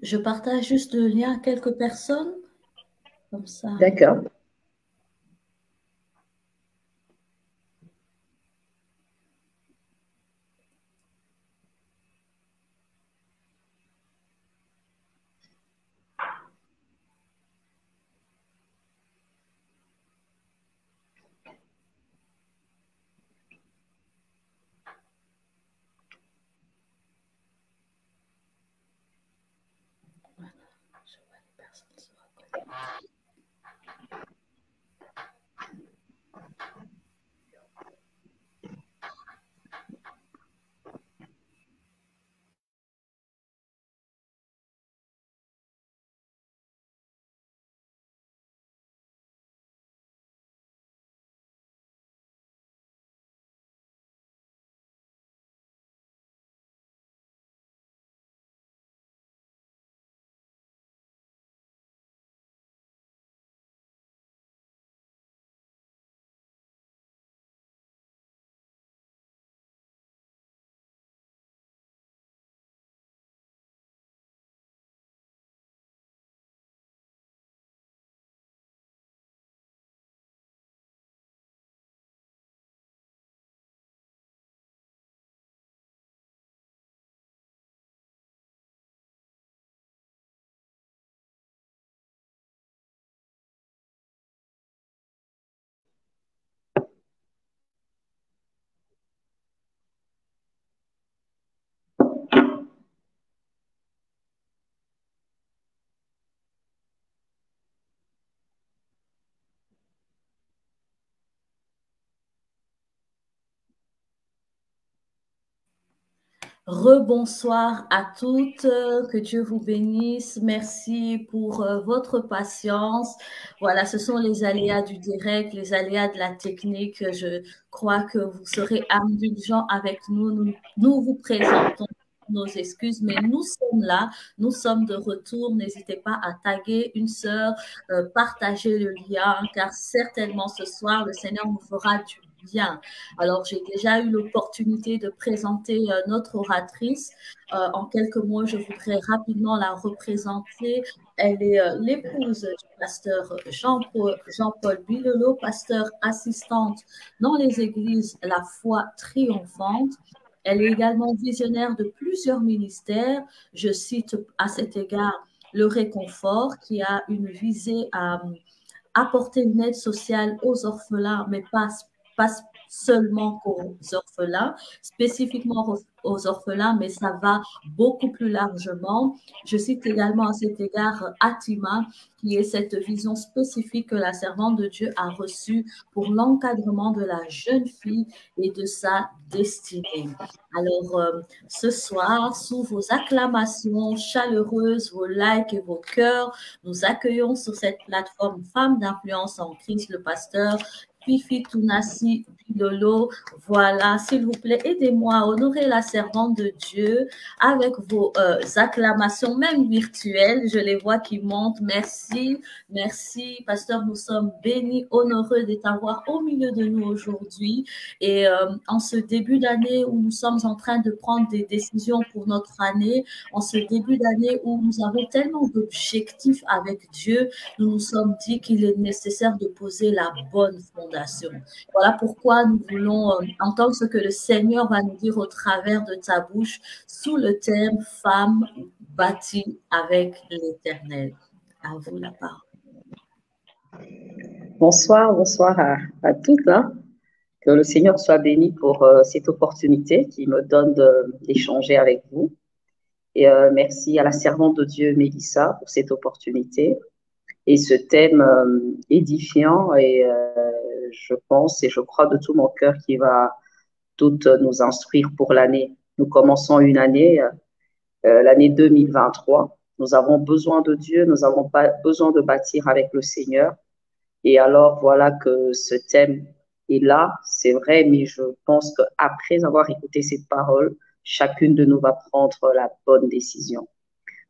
Je partage juste le lien à quelques personnes, comme ça. D'accord. Voilà, je vois les personnes se reconnecter. Rebonsoir à toutes, que Dieu vous bénisse. Merci pour votre patience. Voilà, ce sont les aléas du direct, les aléas de la technique. Je crois que vous serez indulgents avec nous. Nous vous présentons nos excuses, mais nous sommes là, nous sommes de retour. N'hésitez pas à taguer une sœur, partager le lien, car certainement ce soir, le Seigneur nous fera du bien. Alors, j'ai déjà eu l'opportunité de présenter notre oratrice. En quelques mots, je voudrais rapidement la représenter. Elle est l'épouse du pasteur Jean-Paul Bilelot, pasteur assistante dans les églises La Foi Triomphante. Elle est également visionnaire de plusieurs ministères. Je cite à cet égard le Réconfort, qui a une visée à apporter une aide sociale aux orphelins, mais pas seulement aux orphelins, spécifiquement aux orphelins, mais ça va beaucoup plus largement. Je cite également à cet égard Atima, qui est cette vision spécifique que la servante de Dieu a reçue pour l'encadrement de la jeune fille et de sa destinée. Alors, ce soir, sous vos acclamations chaleureuses, vos likes et vos cœurs, nous accueillons sur cette plateforme Femmes d'influence en Christ le pasteur Fifi Tounassi Pilolo. Voilà, s'il vous plaît, aidez-moi à honorer la servante de Dieu avec vos acclamations, même virtuelles. Je les vois qui montent. Merci, merci, pasteur. Nous sommes bénis, honoreux de t'avoir au milieu de nous aujourd'hui. Et en ce début d'année où nous sommes en train de prendre des décisions pour notre année, en ce début d'année où nous avons tellement d'objectifs avec Dieu, nous nous sommes dit qu'il est nécessaire de poser la bonne fondation. Voilà pourquoi nous voulons entendre ce que le Seigneur va nous dire au travers de ta bouche sous le thème Femme bâtie avec l'Éternel. À vous la parole. Bonsoir, bonsoir à toutes. Hein. Que le Seigneur soit béni pour cette opportunité qu'il me donne d'échanger avec vous. Et merci à la servante de Dieu, Mélissa, pour cette opportunité et ce thème édifiant. Et je pense et je crois de tout mon cœur qu'il va toutes nous instruire pour l'année. Nous commençons une année, l'année 2023. Nous avons besoin de Dieu, nous avons pas besoin de bâtir avec le Seigneur. Et alors, voilà que ce thème est là, c'est vrai, mais je pense qu'après avoir écouté cette parole, chacune de nous va prendre la bonne décision.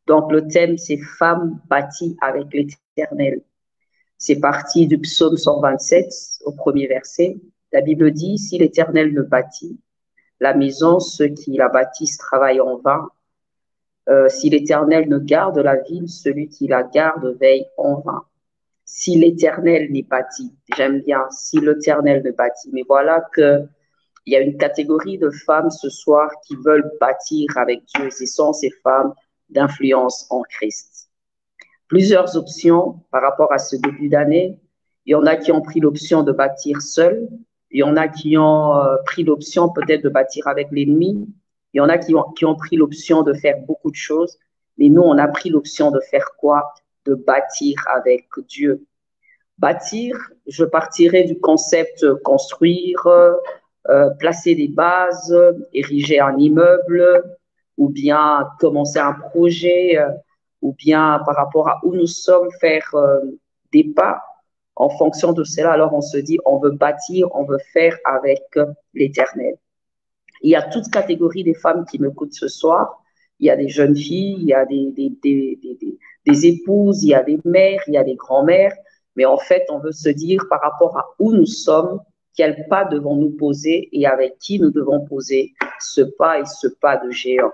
Donc, le thème, c'est Femme bâtie avec l'Éternel. C'est parti du psaume 127 au premier verset. La Bible dit, si l'Éternel ne bâtit la maison, ceux qui la bâtissent travaillent en vain. Si l'Éternel ne garde la ville, celui qui la garde veille en vain. Si l'Éternel n'est bâti, j'aime bien, si l'Éternel ne bâtit. Mais voilà que il y a une catégorie de femmes ce soir qui veulent bâtir avec Dieu. Ce sont ces femmes d'influence en Christ. Plusieurs options par rapport à ce début d'année. Il y en a qui ont pris l'option de bâtir seul. Il y en a qui ont pris l'option peut-être de bâtir avec l'ennemi. Il y en a qui ont pris l'option de faire beaucoup de choses. Mais nous, on a pris l'option de faire quoi? De bâtir avec Dieu. Bâtir, je partirai du concept construire, placer des bases, ériger un immeuble, ou bien commencer un projet, ou bien par rapport à où nous sommes, faire des pas. En fonction de cela, alors on se dit, on veut bâtir, on veut faire avec l'Éternel. Il y a toute catégorie des femmes qui m'écoutent ce soir. Il y a des jeunes filles, il y a des épouses, il y a des mères, il y a des grands-mères. Mais en fait, on veut se dire par rapport à où nous sommes, quel pas devons-nous poser et avec qui nous devons poser ce pas et ce pas de géant.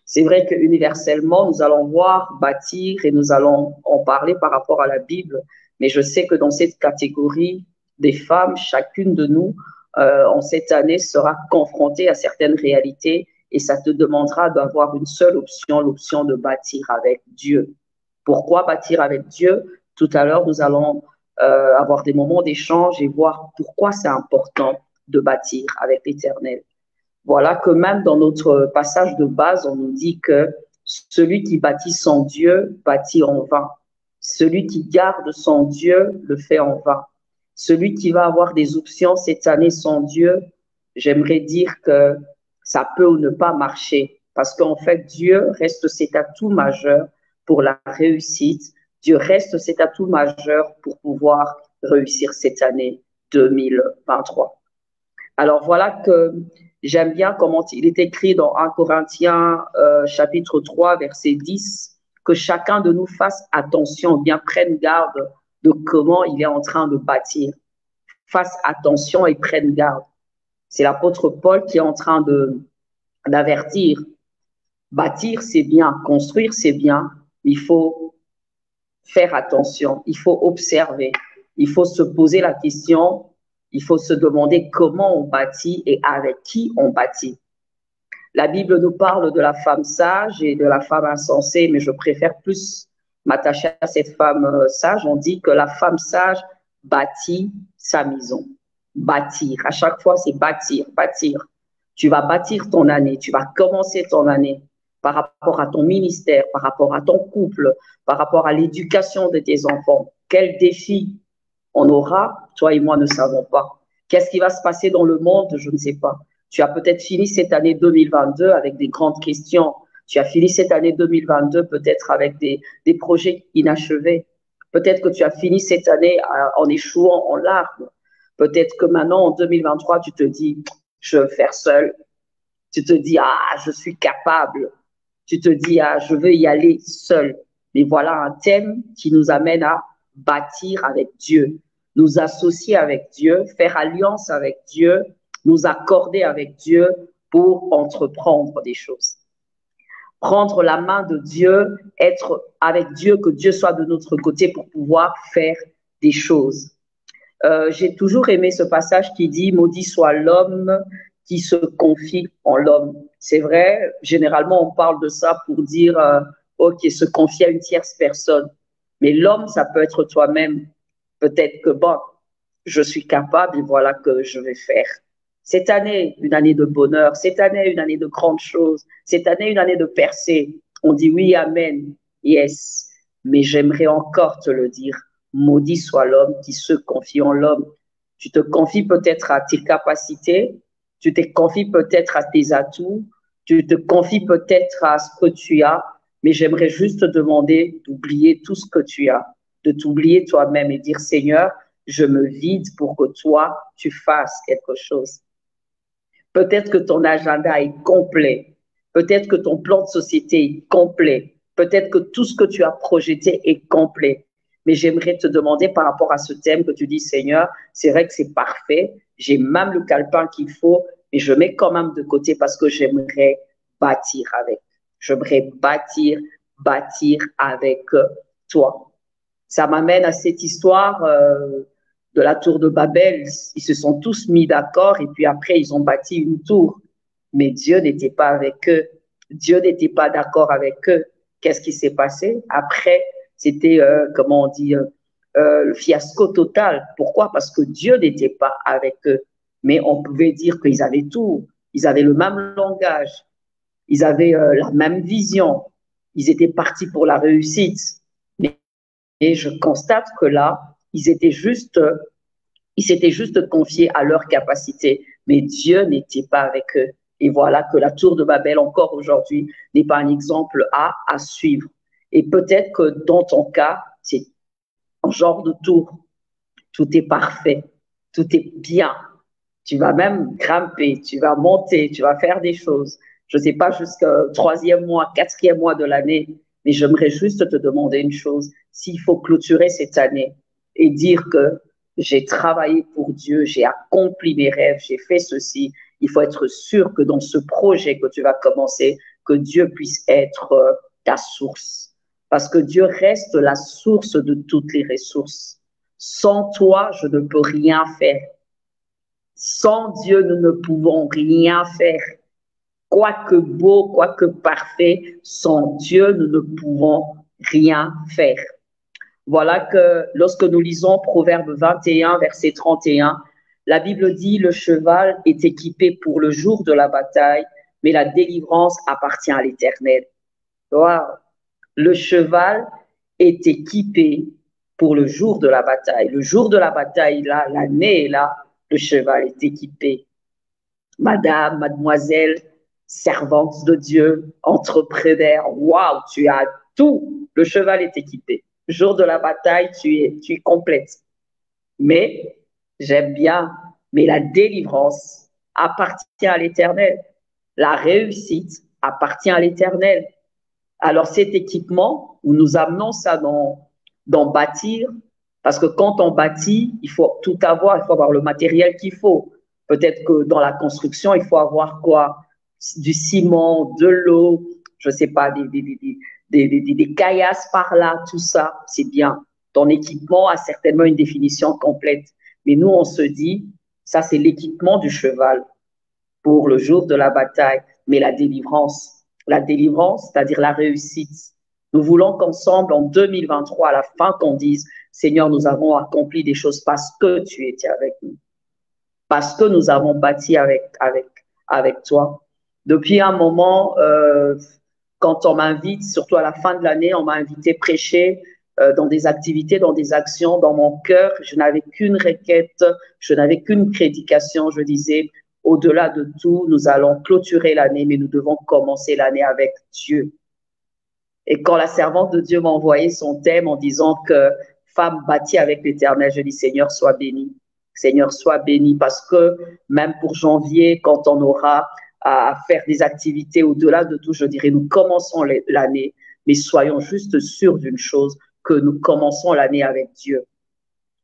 C'est vrai que universellement, nous allons voir, bâtir et nous allons en parler par rapport à la Bible. Mais je sais que dans cette catégorie des femmes, chacune de nous, en cette année, sera confrontée à certaines réalités et ça te demandera d'avoir une seule option, l'option de bâtir avec Dieu. Pourquoi bâtir avec Dieu? Tout à l'heure, nous allons avoir des moments d'échange et voir pourquoi c'est important de bâtir avec l'Éternel. Voilà que même dans notre passage de base, on nous dit que celui qui bâtit sans Dieu bâtit en vain. Celui qui garde son Dieu le fait en vain. Celui qui va avoir des options cette année sans Dieu, j'aimerais dire que ça peut ou ne pas marcher. Parce qu'en fait, Dieu reste cet atout majeur pour la réussite. Dieu reste cet atout majeur pour pouvoir réussir cette année 2023. Alors voilà que j'aime bien comment il est écrit dans 1 Corinthiens chapitre 3, verset 10, que chacun de nous fasse attention, bien prenne garde de comment il est en train de bâtir. Fasse attention et prenne garde. C'est l'apôtre Paul qui est en train d'avertir. Bâtir, c'est bien. Construire, c'est bien. Il faut faire attention. Il faut observer. Il faut se poser la question. Il faut se demander comment on bâtit et avec qui on bâtit. La Bible nous parle de la femme sage et de la femme insensée, mais je préfère plus m'attacher à cette femme sage. On dit que la femme sage bâtit sa maison. Bâtir. À chaque fois, c'est bâtir, bâtir. Tu vas bâtir ton année, tu vas commencer ton année par rapport à ton ministère, par rapport à ton couple, par rapport à l'éducation de tes enfants. Quel défi on aura, toi et moi ne savons pas. Qu'est-ce qui va se passer dans le monde? Je ne sais pas. Tu as peut-être fini cette année 2022 avec des grandes questions. Tu as fini cette année 2022 peut-être avec des projets inachevés. Peut-être que tu as fini cette année en échouant en larmes. Peut-être que maintenant, en 2023, tu te dis, je veux faire seul. Tu te dis, ah, je suis capable. Tu te dis, ah, je veux y aller seul. Mais voilà un thème qui nous amène à bâtir avec Dieu, nous associer avec Dieu, faire alliance avec Dieu, nous accorder avec Dieu pour entreprendre des choses. Prendre la main de Dieu, être avec Dieu, que Dieu soit de notre côté pour pouvoir faire des choses. J'ai toujours aimé ce passage qui dit « Maudit soit l'homme qui se confie en l'homme ». C'est vrai, généralement on parle de ça pour dire ok, se confier à une tierce personne. Mais l'homme, ça peut être toi-même. Peut-être que bon, je suis capable et voilà que je vais faire. Cette année, une année de bonheur. Cette année, une année de grandes choses. Cette année, une année de percée. On dit oui, amen, yes. Mais j'aimerais encore te le dire. Maudit soit l'homme qui se confie en l'homme. Tu te confies peut-être à tes capacités. Tu te confies peut-être à tes atouts. Tu te confies peut-être à ce que tu as. Mais j'aimerais juste te demander d'oublier tout ce que tu as, de t'oublier toi-même et dire, Seigneur, je me vide pour que toi, tu fasses quelque chose. Peut-être que ton agenda est complet. Peut-être que ton plan de société est complet. Peut-être que tout ce que tu as projeté est complet. Mais j'aimerais te demander par rapport à ce thème que tu dis, Seigneur, c'est vrai que c'est parfait. J'ai même le calepin qu'il faut, mais je mets quand même de côté parce que j'aimerais bâtir avec. J'aimerais bâtir avec toi. Ça m'amène à cette histoire de la tour de Babel. Ils se sont tous mis d'accord et puis après, ils ont bâti une tour. Mais Dieu n'était pas avec eux. Dieu n'était pas d'accord avec eux. Qu'est-ce qui s'est passé? Après, c'était, comment on dit, le fiasco total. Pourquoi? Parce que Dieu n'était pas avec eux. Mais on pouvait dire qu'ils avaient tout. Ils avaient le même langage. Ils avaient la même vision. Ils étaient partis pour la réussite. Et je constate que là, ils s'étaient juste confiés à leur capacité, mais Dieu n'était pas avec eux. Et voilà que la tour de Babel, encore aujourd'hui, n'est pas un exemple à suivre. Et peut-être que dans ton cas, c'est un genre de tour. Tout est parfait, tout est bien. Tu vas même grimper, tu vas monter, tu vas faire des choses. Je ne sais pas jusqu'au troisième mois, quatrième mois de l'année, mais j'aimerais juste te demander une chose. S'il faut clôturer cette année et dire que j'ai travaillé pour Dieu, j'ai accompli mes rêves, j'ai fait ceci, il faut être sûr que dans ce projet que tu vas commencer, que Dieu puisse être ta source. Parce que Dieu reste la source de toutes les ressources. Sans toi, je ne peux rien faire. Sans Dieu, nous ne pouvons rien faire. Quoique beau, quoique parfait, sans Dieu, nous ne pouvons rien faire. Voilà que lorsque nous lisons Proverbe 21, verset 31, la Bible dit, le cheval est équipé pour le jour de la bataille, mais la délivrance appartient à l'Éternel. Wow. Le cheval est équipé pour le jour de la bataille. Le jour de la bataille, là, l'année est là, le cheval est équipé. Madame, mademoiselle, servante de Dieu, entrepreneur, waouh, tu as tout. Le cheval est équipé. Jour de la bataille, tu es complète. Mais, j'aime bien, mais la délivrance appartient à l'Éternel. La réussite appartient à l'Éternel. Alors cet équipement, nous amenons ça dans bâtir, parce que quand on bâtit, il faut tout avoir, il faut avoir le matériel qu'il faut. Peut-être que dans la construction, il faut avoir quoi? Du ciment, de l'eau, je ne sais pas, des caillasses par là, tout ça, c'est bien. Ton équipement a certainement une définition complète. Mais nous, on se dit, ça c'est l'équipement du cheval pour le jour de la bataille, mais la délivrance, c'est-à-dire la réussite. Nous voulons qu'ensemble, en 2023, à la fin, qu'on dise, Seigneur, nous avons accompli des choses parce que tu étais avec nous, parce que nous avons bâti avec toi. Depuis un moment, quand on m'invite, surtout à la fin de l'année, on m'a invité prêcher dans des activités, dans des actions, dans mon cœur. Je n'avais qu'une requête, je n'avais qu'une prédication. Je disais, au-delà de tout, nous allons clôturer l'année, mais nous devons commencer l'année avec Dieu. Et quand la servante de Dieu m'a envoyé son thème en disant que femme bâtie avec l'Éternel, je dis Seigneur, sois béni. Seigneur, sois béni parce que même pour janvier, quand on aura à faire des activités au-delà de tout, je dirais, nous commençons l'année, mais soyons juste sûrs d'une chose, que nous commençons l'année avec Dieu.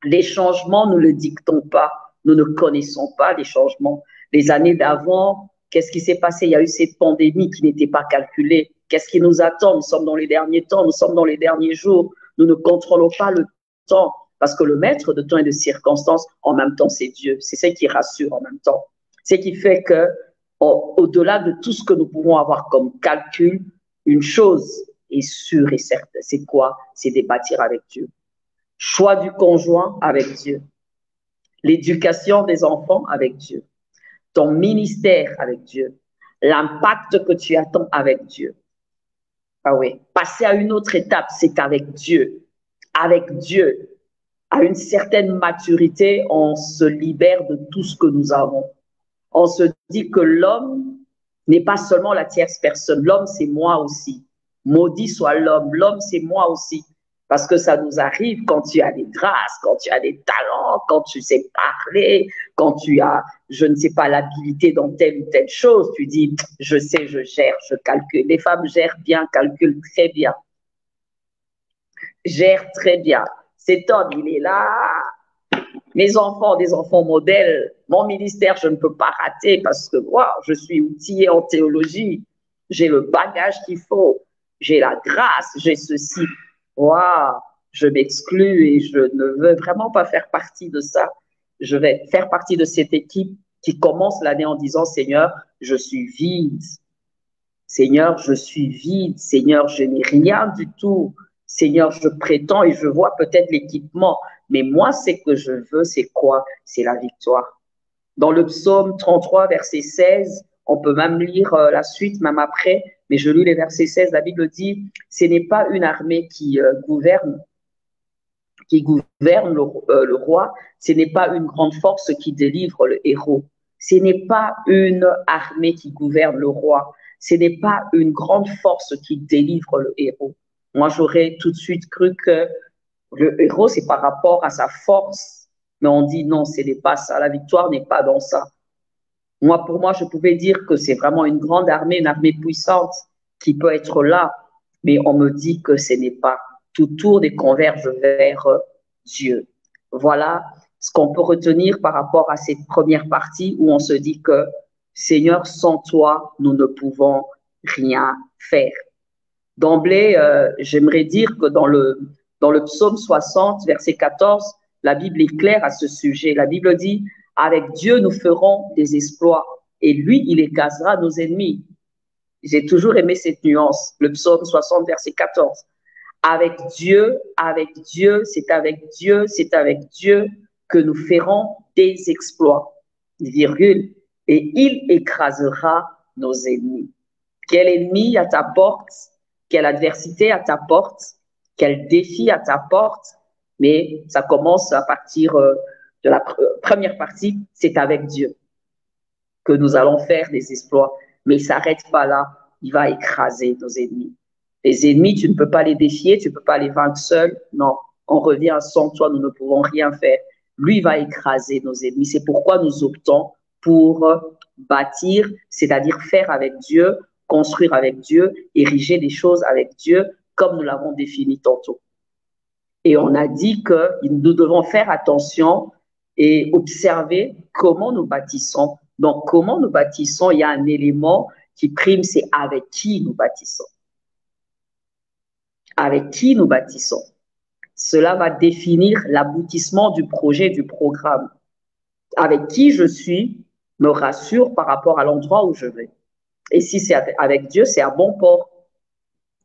Les changements, nous ne le dictons pas. Nous ne connaissons pas les changements. Les années d'avant, qu'est-ce qui s'est passé? Il y a eu cette pandémie qui n'était pas calculée. Qu'est-ce qui nous attend? Nous sommes dans les derniers temps, nous sommes dans les derniers jours. Nous ne contrôlons pas le temps parce que le maître de temps et de circonstances, en même temps, c'est Dieu. C'est ce qui rassure en même temps. C'est ce qui fait que, au-delà de tout ce que nous pouvons avoir comme calcul, une chose est sûre et certaine. C'est quoi? C'est de bâtir avec Dieu. Choix du conjoint avec Dieu. L'éducation des enfants avec Dieu. Ton ministère avec Dieu. L'impact que tu attends avec Dieu. Ah oui. Passer à une autre étape, c'est avec Dieu. Avec Dieu. À une certaine maturité, on se libère de tout ce que nous avons. On se dit que l'homme n'est pas seulement la tierce personne. L'homme, c'est moi aussi. Maudit soit l'homme. L'homme, c'est moi aussi. Parce que ça nous arrive quand tu as des grâces, quand tu as des talents, quand tu sais parler, quand tu as, je ne sais pas, l'habilité dans telle ou telle chose. Tu dis, je sais, je gère, je calcule. Les femmes gèrent bien, calculent très bien. Gèrent très bien. Cet homme, il est là. Mes enfants, des enfants modèles. Mon ministère, je ne peux pas rater parce que moi, je suis outillée en théologie. j'ai le bagage qu'il faut, j'ai la grâce, j'ai ceci. Waouh, je m'exclus et je ne veux vraiment pas faire partie de ça. Je vais faire partie de cette équipe qui commence l'année en disant, Seigneur, je suis vide. Seigneur, je suis vide. Seigneur, je n'ai rien du tout. Seigneur, je prétends et je vois peut-être l'équipement, mais moi, ce que je veux, c'est quoi? C'est la victoire. Dans le psaume 33, verset 16, on peut même lire la suite, même après, mais je lis les versets 16, la Bible dit, ce n'est pas une armée qui gouverne le roi, ce n'est pas une grande force qui délivre le héros, ce n'est pas une armée qui gouverne le roi, ce n'est pas une grande force qui délivre le héros. Moi, j'aurais tout de suite cru que le héros, c'est par rapport à sa force, mais on dit non, ce n'est pas ça, la victoire n'est pas dans ça. Moi, pour moi, je pouvais dire que c'est vraiment une grande armée, une armée puissante qui peut être là, mais on me dit que ce n'est pas. Tout tourne et converge vers Dieu. Voilà ce qu'on peut retenir par rapport à cette première partie où on se dit que Seigneur, sans toi, nous ne pouvons rien faire. D'emblée, j'aimerais dire que dans le psaume 60, verset 14, la Bible est claire à ce sujet. La Bible dit, avec Dieu, nous ferons des exploits et lui, il écrasera nos ennemis. J'ai toujours aimé cette nuance, le psaume 60, verset 14. Avec Dieu, c'est avec Dieu, c'est avec Dieu que nous ferons des exploits, virgule, et il écrasera nos ennemis. Quel ennemi à ta porte? Quelle adversité à ta porte? Quel défi à ta porte? Mais ça commence à partir de la première partie, c'est avec Dieu que nous allons faire des exploits. Mais il ne s'arrête pas là, il va écraser nos ennemis. Les ennemis, tu ne peux pas les défier, tu ne peux pas les vaincre seul. Non, on revient sans toi, nous ne pouvons rien faire. Lui va écraser nos ennemis. C'est pourquoi nous optons pour bâtir, c'est-à-dire faire avec Dieu, construire avec Dieu, ériger des choses avec Dieu, comme nous l'avons défini tantôt. Et on a dit que nous devons faire attention et observer comment nous bâtissons. Donc, comment nous bâtissons, il y a un élément qui prime, c'est avec qui nous bâtissons. Avec qui nous bâtissons. Cela va définir l'aboutissement du projet, du programme. Avec qui je suis me rassure par rapport à l'endroit où je vais. Et si c'est avec Dieu, c'est à bon port.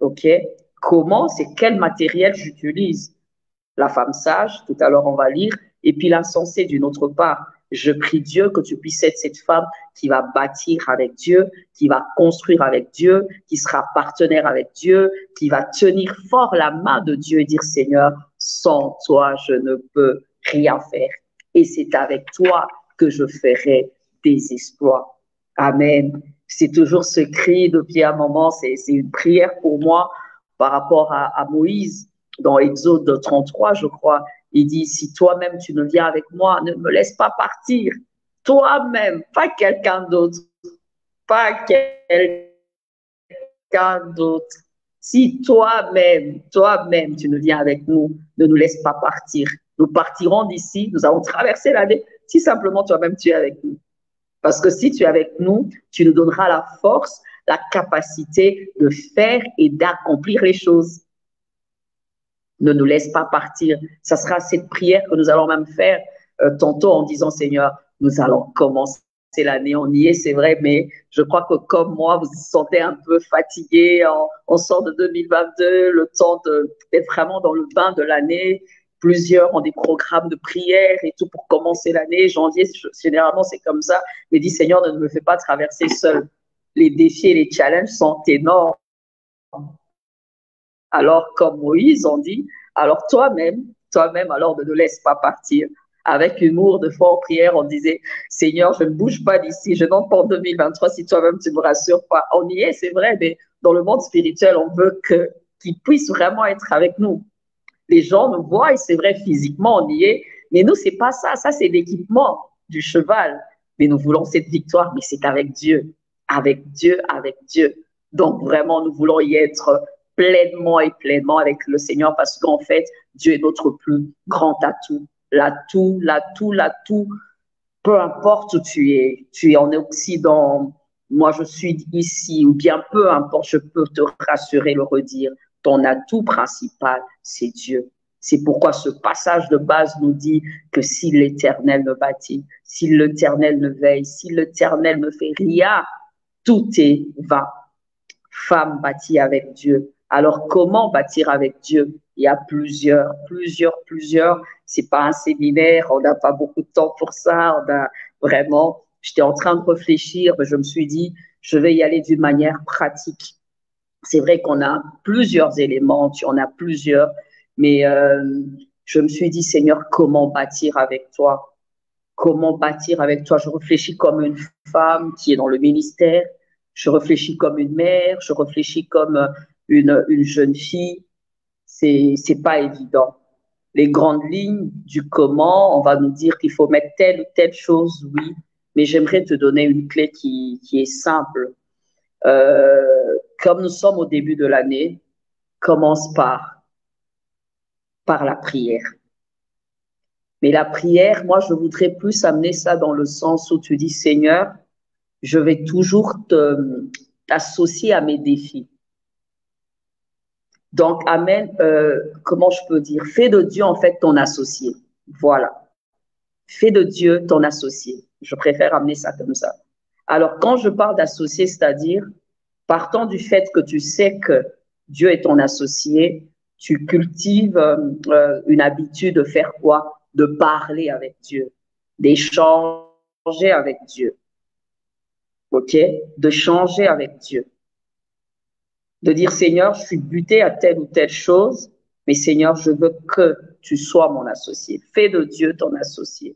OK? Comment, c'est quel matériel j'utilise? La femme sage, tout à l'heure on va lire, et puis l'insensé d'une autre part. Je prie Dieu que tu puisses être cette femme qui va bâtir avec Dieu, qui va construire avec Dieu, qui sera partenaire avec Dieu, qui va tenir fort la main de Dieu et dire Seigneur, sans toi, je ne peux rien faire. Et c'est avec toi que je ferai des exploits. Amen. C'est toujours ce cri depuis un moment, c'est une prière pour moi par rapport à Moïse dans Exode 33, je crois. Il dit, si toi-même tu ne viens avec moi, ne me laisse pas partir. Toi-même, pas quelqu'un d'autre. Pas quelqu'un d'autre. Si toi-même, tu ne viens avec nous, ne nous laisse pas partir. Nous partirons d'ici, nous allons traverser l'année, si simplement toi-même tu es avec nous. Parce que si tu es avec nous, tu nous donneras la force, la capacité de faire et d'accomplir les choses. Ne nous laisse pas partir. Ça sera cette prière que nous allons même faire tantôt en disant, Seigneur, nous allons commencer l'année, on y est, c'est vrai, mais je crois que comme moi, vous vous sentez un peu fatigué, on sort de 2022, le temps d'être vraiment dans le bain de l'année. Plusieurs ont des programmes de prière et tout pour commencer l'année. Janvier, généralement, c'est comme ça. Mais dis, Seigneur, ne me fais pas traverser seul. Les défis et les challenges sont énormes. Alors, comme Moïse, on dit, alors toi-même, alors ne nous laisse pas partir. Avec humour, de fois en prière, on disait, Seigneur, je ne bouge pas d'ici, je n'entre pas en 2023 si toi-même tu ne me rassures pas. On y est, c'est vrai, mais dans le monde spirituel, on veut qu'il puisse vraiment être avec nous. Les gens nous voient, et c'est vrai, physiquement, on y est, mais nous, c'est pas ça. Ça, c'est l'équipement du cheval. Mais nous voulons cette victoire, mais c'est avec Dieu. Avec Dieu, avec Dieu. Donc, vraiment, nous voulons y être pleinement et pleinement avec le Seigneur parce qu'en fait, Dieu est notre plus grand atout. L'atout, peu importe où tu es en Occident, moi je suis ici, ou bien peu importe, je peux te rassurer, le redire, ton atout principal, c'est Dieu. C'est pourquoi ce passage de base nous dit que si l'Éternel me bâtit, si l'Éternel me veille, si l'Éternel me fait rien, tout est vain. Femme bâtie avec Dieu. Alors, comment bâtir avec Dieu? Il y a plusieurs. C'est pas un séminaire, on n'a pas beaucoup de temps pour ça. On a vraiment, j'étais en train de réfléchir, mais je me suis dit, je vais y aller d'une manière pratique. C'est vrai qu'on a plusieurs éléments, tu en as plusieurs, mais je me suis dit, Seigneur, comment bâtir avec toi? Comment bâtir avec toi? Je réfléchis comme une femme qui est dans le ministère, je réfléchis comme une mère, je réfléchis comme une jeune fille. C'est pas évident. Les grandes lignes du comment, on va nous dire qu'il faut mettre telle ou telle chose, oui, mais j'aimerais te donner une clé qui est simple. Comme nous sommes au début de l'année, commence par la prière. Mais la prière, moi, je voudrais plus amener ça dans le sens où tu dis, Seigneur, je vais toujours t'associer à mes défis. Donc, amène, comment je peux dire, fais de Dieu, en fait, ton associé. Voilà. Fais de Dieu ton associé. Je préfère amener ça comme ça. Alors, quand je parle d'associé, c'est-à-dire, partant du fait que tu sais que Dieu est ton associé, tu cultives une habitude de faire quoi? De parler avec Dieu, d'échanger avec Dieu, ok? De changer avec Dieu. De dire, Seigneur, je suis buté à telle ou telle chose, mais Seigneur, je veux que tu sois mon associé. Fais de Dieu ton associé.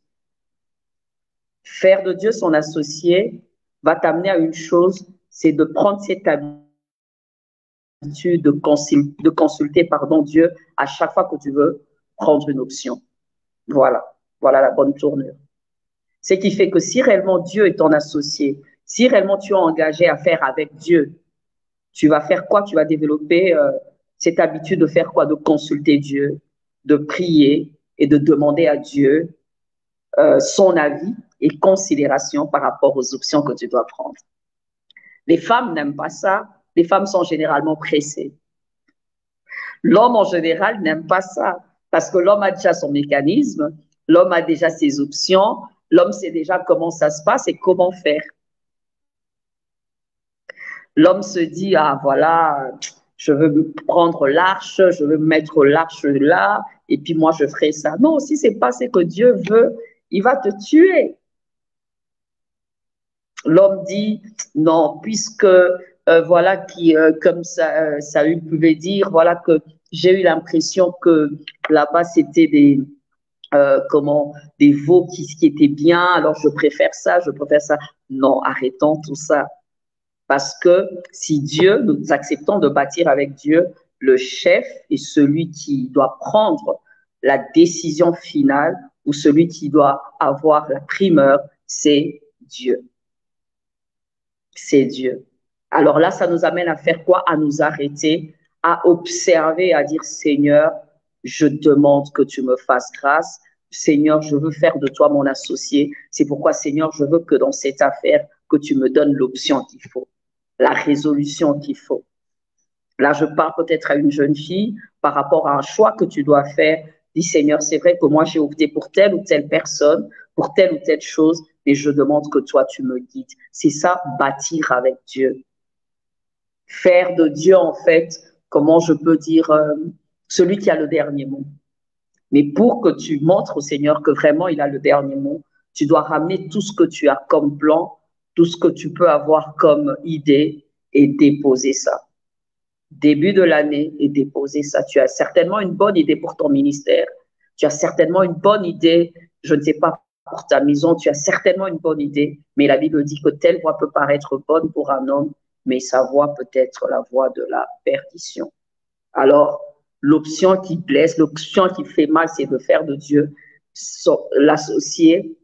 Faire de Dieu son associé va t'amener à une chose, c'est de prendre cette habitude de consulter Dieu à chaque fois que tu veux prendre une option. Voilà la bonne tournure. Ce qui fait que si réellement Dieu est ton associé, si réellement tu es engagé à faire avec Dieu, tu vas faire quoi? Tu vas développer cette habitude de faire quoi? De consulter Dieu, de prier et de demander à Dieu son avis et considération par rapport aux options que tu dois prendre. Les femmes n'aiment pas ça. Les femmes sont généralement pressées. L'homme, en général, n'aime pas ça parce que l'homme a déjà son mécanisme, l'homme a déjà ses options, l'homme sait déjà comment ça se passe et comment faire. L'homme se dit, ah voilà, je veux prendre l'arche, je veux mettre l'arche là, et puis moi je ferai ça. Non, si c'est pas ce que Dieu veut, il va te tuer. L'homme dit, non, puisque voilà qui, comme ça, Saül pouvait dire, voilà que j'ai eu l'impression que là-bas c'était des veaux qui étaient bien, alors je préfère ça, je préfère ça. Non, arrêtons tout ça. Parce que si Dieu, nous acceptons de bâtir avec Dieu, le chef est celui qui doit prendre la décision finale ou celui qui doit avoir la primeur, c'est Dieu. C'est Dieu. Alors là, ça nous amène à faire quoi? À nous arrêter, à observer, à dire, Seigneur, je demande que tu me fasses grâce. Seigneur, je veux faire de toi mon associé. C'est pourquoi, Seigneur, je veux que dans cette affaire, que tu me donnes l'option qu'il faut, la résolution qu'il faut. Là, je parle peut-être à une jeune fille par rapport à un choix que tu dois faire. Dis, Seigneur, c'est vrai que moi, j'ai opté pour telle ou telle personne, pour telle ou telle chose, mais je demande que toi, tu me guides. C'est ça, bâtir avec Dieu. Faire de Dieu, en fait, comment je peux dire, celui qui a le dernier mot. Mais pour que tu montres au Seigneur que vraiment il a le dernier mot, tu dois ramener tout ce que tu as comme plan, tout ce que tu peux avoir comme idée et déposer ça. Début de l'année et déposer ça. Tu as certainement une bonne idée pour ton ministère. Tu as certainement une bonne idée, je ne sais pas, pour ta maison. Tu as certainement une bonne idée, mais la Bible dit que telle voie peut paraître bonne pour un homme, mais sa voie peut être la voie de la perdition. Alors, l'option qui blesse, l'option qui fait mal, c'est de faire de Dieu l'associé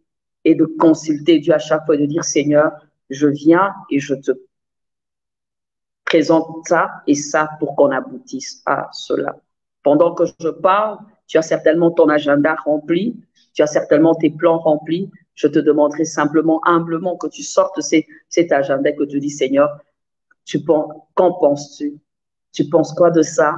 et de consulter Dieu à chaque fois, de dire, Seigneur, je viens et je te présente ça et ça pour qu'on aboutisse à cela. Pendant que je parle, tu as certainement ton agenda rempli, tu as certainement tes plans remplis, Je te demanderai simplement, humblement, que tu sortes cet agenda et que tu dis, Seigneur, qu'en penses-tu? Tu penses quoi de ça?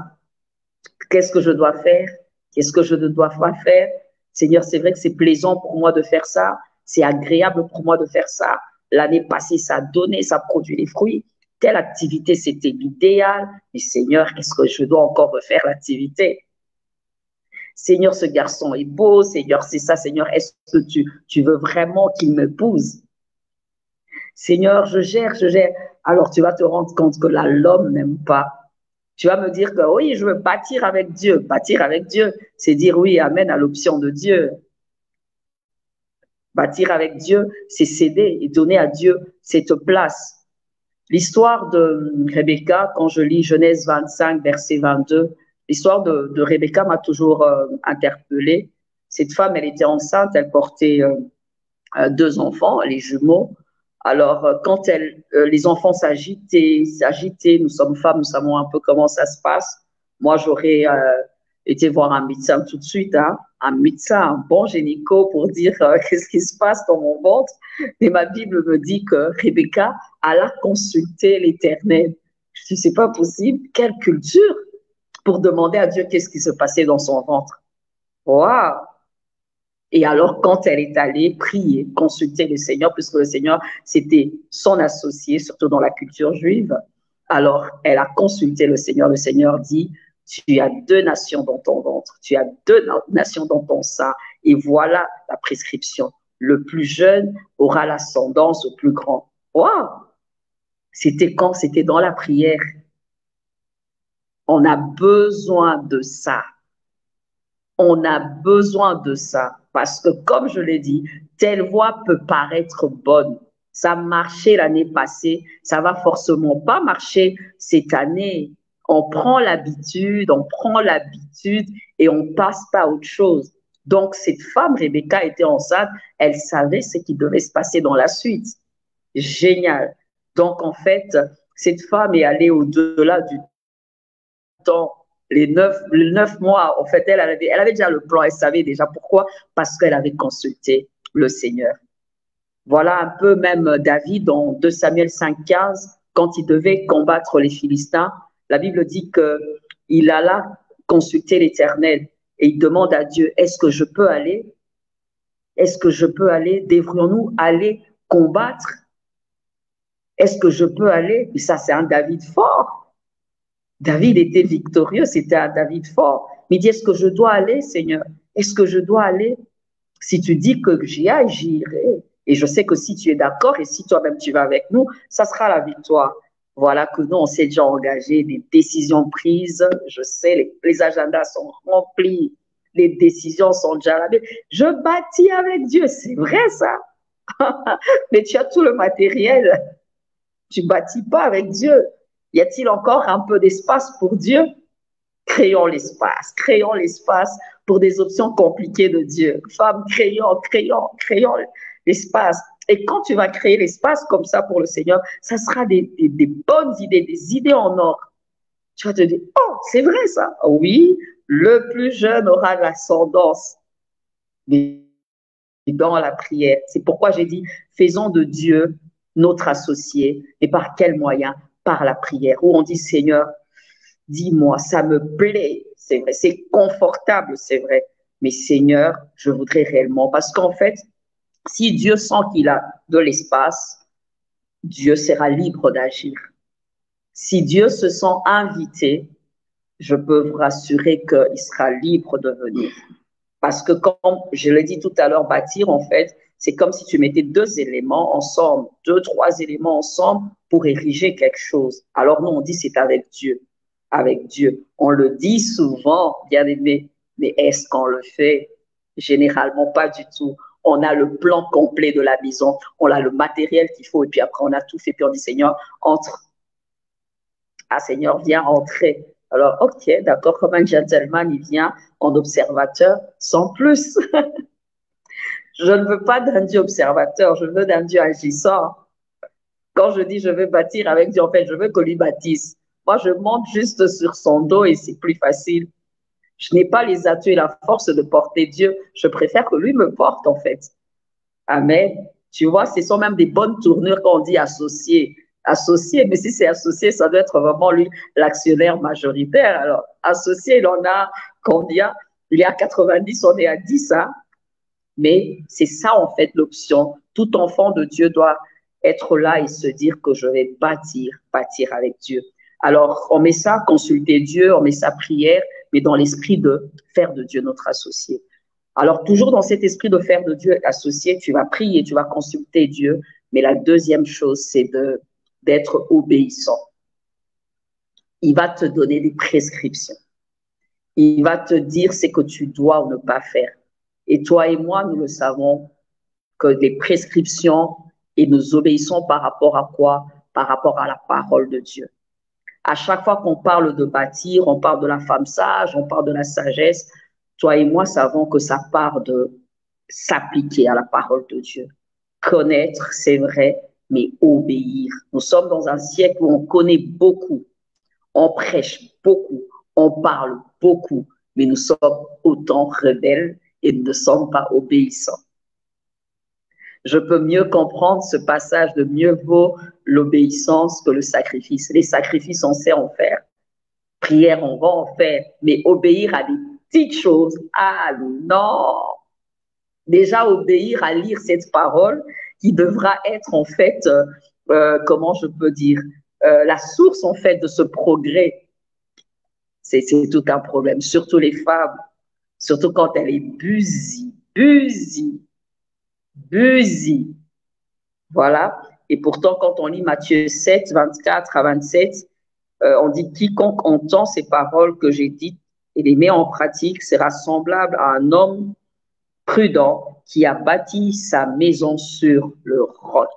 Qu'est-ce que je dois faire? Qu'est-ce que je ne dois pas faire? Seigneur, c'est vrai que c'est plaisant pour moi de faire ça. C'est agréable pour moi de faire ça. L'année passée, ça a donné, ça a produit les fruits. Telle activité, c'était l'idéal. Mais Seigneur, est-ce que je dois encore refaire l'activité? Seigneur, ce garçon est beau. Seigneur, c'est ça. Seigneur, est-ce que tu veux vraiment qu'il m'épouse? Seigneur, je gère, je gère. Alors, tu vas te rendre compte que là, l'homme n'aime pas. Tu vas me dire que oui, je veux bâtir avec Dieu. Bâtir avec Dieu, c'est dire oui, amen à l'option de Dieu. Bâtir avec Dieu, c'est céder et donner à Dieu cette place. L'histoire de Rebecca, quand je lis Genèse 25, verset 22, l'histoire de Rebecca m'a toujours interpellée. Cette femme, elle était enceinte, elle portait deux enfants, les jumeaux. Alors, quand les enfants s'agitaient, nous sommes femmes, nous savons un peu comment ça se passe. Moi, j'aurais été voir un médecin tout de suite, hein, un médecin, un bon gynéco pour dire qu'est-ce qui se passe dans mon ventre. Et ma Bible me dit que Rebecca alla consulter l'Éternel. Je dis, c'est pas possible. Quelle culture pour demander à Dieu qu'est-ce qui se passait dans son ventre. Waouh! Et alors, quand elle est allée prier, consulter le Seigneur, puisque le Seigneur, c'était son associé, surtout dans la culture juive, alors elle a consulté le Seigneur. Le Seigneur dit, tu as deux nations dans ton ventre, tu as deux nations dans ton sein, et voilà la prescription. Le plus jeune aura l'ascendance au plus grand. Waouh! C'était quand? C'était dans la prière. On a besoin de ça. On a besoin de ça parce que, comme je l'ai dit, telle voie peut paraître bonne. Ça marchait l'année passée, ça va forcément pas marcher cette année. On prend l'habitude et on passe pas à autre chose. Donc, cette femme, Rebecca, était enceinte, elle savait ce qui devait se passer dans la suite. Génial. Donc, en fait, cette femme est allée au-delà du temps les 9 mois, en fait, elle avait déjà le plan, elle savait déjà pourquoi, parce qu'elle avait consulté le Seigneur. Voilà un peu même David dans 2 Samuel 5,15, quand il devait combattre les Philistins, la Bible dit qu'il alla consulter l'Éternel et il demande à Dieu, est-ce que je peux aller? Est-ce que je peux aller? Devrions-nous aller combattre? Est-ce que je peux aller? Et ça, c'est un David fort. David était victorieux, c'était un David fort. Mais il dit, est-ce que je dois aller, Seigneur? Est-ce que je dois aller? Si tu dis que j'y aille, j'irai. Et je sais que si tu es d'accord et si toi-même tu vas avec nous, ça sera la victoire. Voilà que nous, on s'est déjà engagé, des décisions prises. Je sais, les agendas sont remplis, les décisions sont déjà là. Je bâtis avec Dieu, c'est vrai ça. Mais tu as tout le matériel. Tu bâtis pas avec Dieu. Y a-t-il encore un peu d'espace pour Dieu? Créons l'espace pour des options compliquées de Dieu. Femme, créons l'espace. Et quand tu vas créer l'espace comme ça pour le Seigneur, ça sera des bonnes idées, des idées en or. Tu vas te dire, oh, c'est vrai ça. Oui, le plus jeune aura l'ascendance. Mais dans la prière, c'est pourquoi j'ai dit, faisons de Dieu notre associé. Et par quel moyen? Par la prière, où on dit, Seigneur, dis-moi, ça me plaît, c'est vrai, c'est confortable, c'est vrai. Mais Seigneur, je voudrais réellement, parce qu'en fait, si Dieu sent qu'il a de l'espace, Dieu sera libre d'agir. Si Dieu se sent invité, je peux vous rassurer qu'il sera libre de venir. Parce que comme je l'ai dit tout à l'heure, bâtir, en fait, c'est comme si tu mettais deux éléments ensemble, deux, trois éléments ensemble pour ériger quelque chose. Alors nous, on dit c'est avec Dieu. Avec Dieu. On le dit souvent, bien aimé, mais est-ce qu'on le fait? Généralement, pas du tout. On a le plan complet de la maison, on a le matériel qu'il faut, et puis après, on a tout fait, puis on dit, Seigneur, entre. Ah, Seigneur, viens entrer. Alors, ok, d'accord, comme un gentleman, il vient en observateur, sans plus. Je ne veux pas d'un Dieu observateur, je veux d'un Dieu agissant. Quand je dis je veux bâtir avec Dieu, en fait, je veux que lui bâtisse. Moi, je monte juste sur son dos et c'est plus facile. Je n'ai pas les atouts et la force de porter Dieu. Je préfère que lui me porte, en fait. Amen. Tu vois, ce sont même des bonnes tournures quand on dit associé. Associé, mais si c'est associé, ça doit être vraiment lui l'actionnaire majoritaire. Alors, associé, il en a combien? Il y a 90, on est à 10, hein? Mais c'est ça, en fait, l'option. Tout enfant de Dieu doit être là et se dire que je vais bâtir avec Dieu. Alors, on met ça, consulter Dieu, on met ça prière, mais dans l'esprit de faire de Dieu notre associé. Alors, toujours dans cet esprit de faire de Dieu associé, tu vas prier, tu vas consulter Dieu, mais la deuxième chose, c'est d'être obéissant. Il va te donner des prescriptions. Il va te dire ce que tu dois ou ne pas faire. Et toi et moi, nous le savons, que les prescriptions, et nous obéissons par rapport à quoi? Par rapport à la parole de Dieu. À chaque fois qu'on parle de bâtir, on parle de la femme sage, on parle de la sagesse. Toi et moi savons que ça part de s'appliquer à la parole de Dieu. Connaître, c'est vrai, mais obéir. Nous sommes dans un siècle où on connaît beaucoup, on prêche beaucoup, on parle beaucoup, mais nous sommes autant rebelles et ne sommes pas obéissants. Je peux mieux comprendre ce passage de mieux vaut l'obéissance que le sacrifice. Les sacrifices, on sait en faire. Prière, on va en faire. Mais obéir à des petites choses, ah non! Déjà, obéir à lire cette parole qui devra être en fait, comment je peux dire, la source en fait de ce progrès. C'est tout un problème, surtout les femmes, surtout quand elle est busy. Voilà. Et pourtant, quand on lit Matthieu 7, 24 à 27, on dit quiconque entend ces paroles que j'ai dites et les met en pratique sera semblable à un homme prudent qui a bâti sa maison sur le roc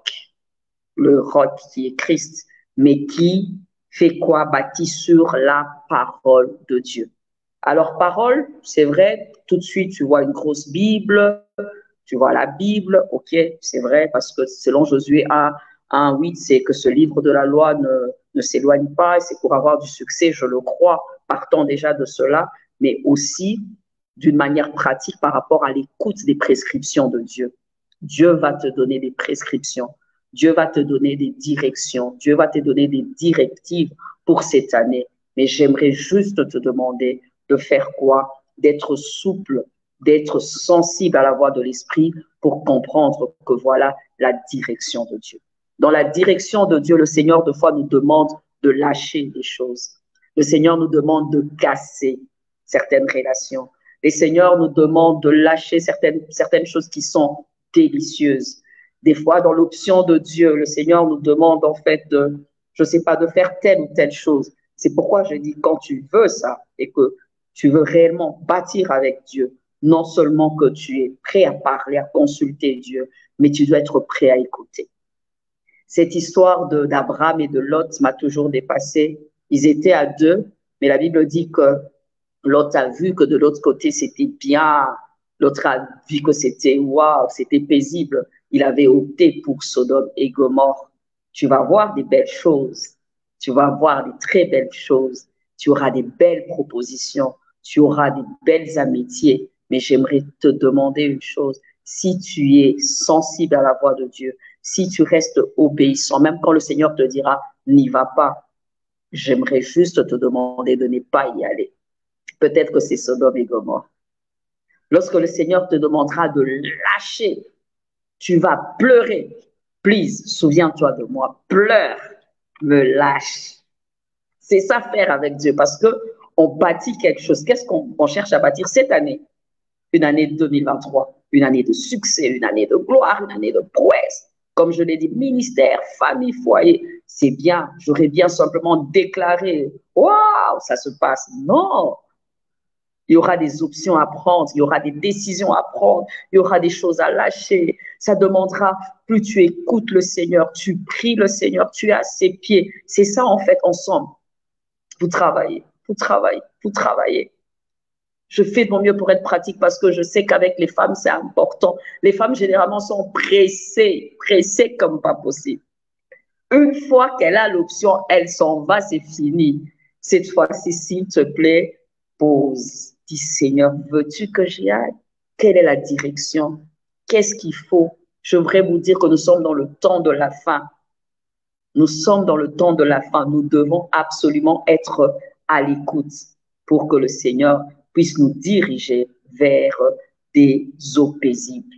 qui est Christ, mais qui fait quoi? Bâti sur la parole de Dieu. Alors, parole, c'est vrai, tout de suite, tu vois une grosse Bible, tu vois la Bible, ok, c'est vrai, parce que selon Josué 1, 8, c'est que ce livre de la loi ne s'éloigne pas, et c'est pour avoir du succès, je le crois, partant déjà de cela, mais aussi d'une manière pratique par rapport à l'écoute des prescriptions de Dieu. Dieu va te donner des prescriptions, Dieu va te donner des directions, Dieu va te donner des directives pour cette année. Mais j'aimerais juste te demander de faire quoi? D'être souple, d'être sensible à la voix de l'esprit pour comprendre que voilà la direction de Dieu. Dans la direction de Dieu, le Seigneur, de fois, nous demande de lâcher des choses. Le Seigneur nous demande de casser certaines relations. Le Seigneur nous demande de lâcher certaines choses qui sont délicieuses. Des fois, dans l'option de Dieu, le Seigneur nous demande en fait de, je sais pas, de faire telle ou telle chose. C'est pourquoi je dis, quand tu veux ça et que tu veux réellement bâtir avec Dieu, non seulement que tu es prêt à parler, à consulter Dieu, mais tu dois être prêt à écouter. Cette histoire d'Abraham et de Lot m'a toujours dépassé. Ils étaient à deux, mais la Bible dit que Lot a vu que de l'autre côté, c'était bien. L'autre a vu que c'était waouh, c'était paisible. Il avait opté pour Sodome et Gomorrhe. Tu vas voir des belles choses. Tu vas voir des très belles choses. Tu auras des belles propositions. Tu auras des belles amitiés. Mais j'aimerais te demander une chose. Si tu es sensible à la voix de Dieu, si tu restes obéissant, même quand le Seigneur te dira, n'y va pas, j'aimerais juste te demander de ne pas y aller. Peut-être que c'est Sodome et Gomorrhe. Lorsque le Seigneur te demandera de lâcher, tu vas pleurer. Please, souviens-toi de moi. Pleure, me lâche. C'est ça faire avec Dieu parce que on bâtit quelque chose. Qu'est-ce qu'on cherche à bâtir cette année? Une année 2023, une année de succès, une année de gloire, une année de prouesse. Comme je l'ai dit, ministère, famille, foyer, c'est bien. J'aurais bien simplement déclaré, waouh, ça se passe. Non, il y aura des options à prendre, il y aura des décisions à prendre, il y aura des choses à lâcher. Ça demandera, plus tu écoutes le Seigneur, tu pries le Seigneur, tu es à ses pieds. C'est ça, en fait, ensemble. Vous travaillez, vous travaillez, vous travaillez. Je fais de mon mieux pour être pratique parce que je sais qu'avec les femmes, c'est important. Les femmes, généralement, sont pressées comme pas possible. Une fois qu'elle a l'option, elle s'en va, c'est fini. Cette fois-ci, s'il te plaît, pose. Dis, Seigneur, veux-tu que j'y aille? Quelle est la direction? Qu'est-ce qu'il faut? Je voudrais vous dire que nous sommes dans le temps de la fin. Nous sommes dans le temps de la fin. Nous devons absolument être à l'écoute pour que le Seigneur puisse nous diriger vers des eaux paisibles.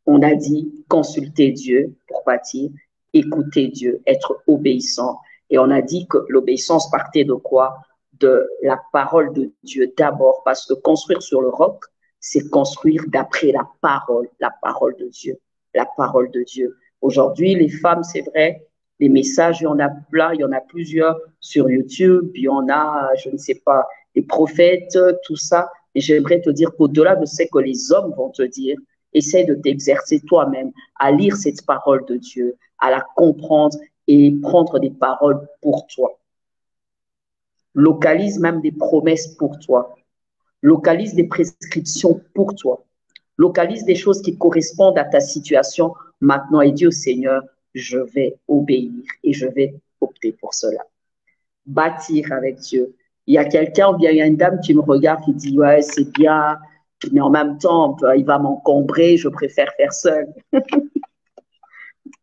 On a dit consulter Dieu pour bâtir, écouter Dieu, être obéissant. Et on a dit que l'obéissance partait de quoi? De la parole de Dieu d'abord, parce que construire sur le roc, c'est construire d'après la parole de Dieu, la parole de Dieu. Aujourd'hui, les femmes, c'est vrai, les messages, il y en a plein, il y en a plusieurs sur YouTube, il y en a, je ne sais pas, les prophètes, tout ça. Et j'aimerais te dire qu'au-delà de ce que les hommes vont te dire, essaie de t'exercer toi-même à lire cette parole de Dieu, à la comprendre et prendre des paroles pour toi. Localise même des promesses pour toi. Localise des prescriptions pour toi. Localise des choses qui correspondent à ta situation maintenant et dis au Seigneur, je vais obéir et je vais opter pour cela. Bâtir avec Dieu. Il y a quelqu'un ou bien il y a une dame qui me regarde qui dit, ouais, c'est bien, mais en même temps, il va m'encombrer, je préfère faire seul.